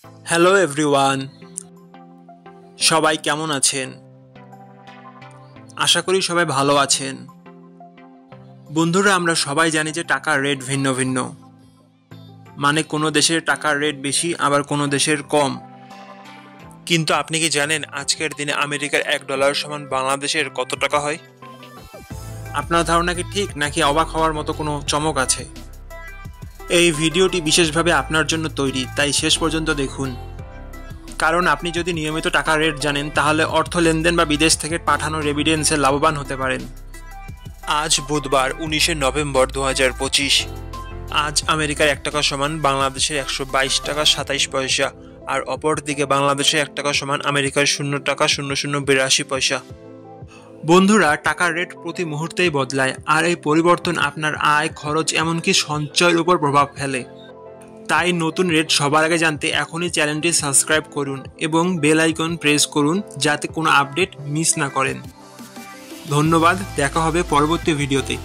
Hello everyone, সবাই কেমন আছেন? আশা করি সবাই ভালো আছেন। বন্ধুরা, আমরা সবাই জানি যে টাকার রেট ভিন্ন ভিন্ন। মানে কোনো দেশের টাকার রেট বেশি, আবার কোনো দেশের কম। কিন্তু আপনি কি জানেন আজকের দিনে আমেরিকার $1 সমান বাংলাদেশের কত টাকা হয়? আপনার ধারণা কি ঠিক, নাকি অবাক হওয়ার মতো কোনো চমক আছে? এই ভিডিওটি বিশেষভাবে আপনার জন্য তৈরি, তাই শেষ পর্যন্ত দেখুন। কারণ আপনি যদি নিয়মিত টাকার রেট জানেন, তাহলে অর্থ লেনদেন বা বিদেশ থেকে পাঠানো রেমিটেন্সে লাভবান হতে পারেন। আজ বুধবার 19শে নভেম্বর 2025। আজ আমেরিকার $1 সমান বাংলাদেশের 122 টাকা 27 পয়সা, আর অপরদিকে বাংলাদেশের $1 সমান আমেরিকার $0.0082। বন্ধুরা, টাকার রেট প্রতি মুহূর্তেই বদলায়, আর এই পরিবর্তন আপনার আয়, খরচ, এমনকি সঞ্চয়ের উপর প্রভাব ফেলে। তাই নতুন রেট সবার আগে জানতে এখনই চ্যানেলটি সাবস্ক্রাইব করুন এবং বেল আইকন প্রেস করুন, যাতে কোনো আপডেট মিস না করেন। ধন্যবাদ, দেখা হবে পরবর্তী ভিডিওতে।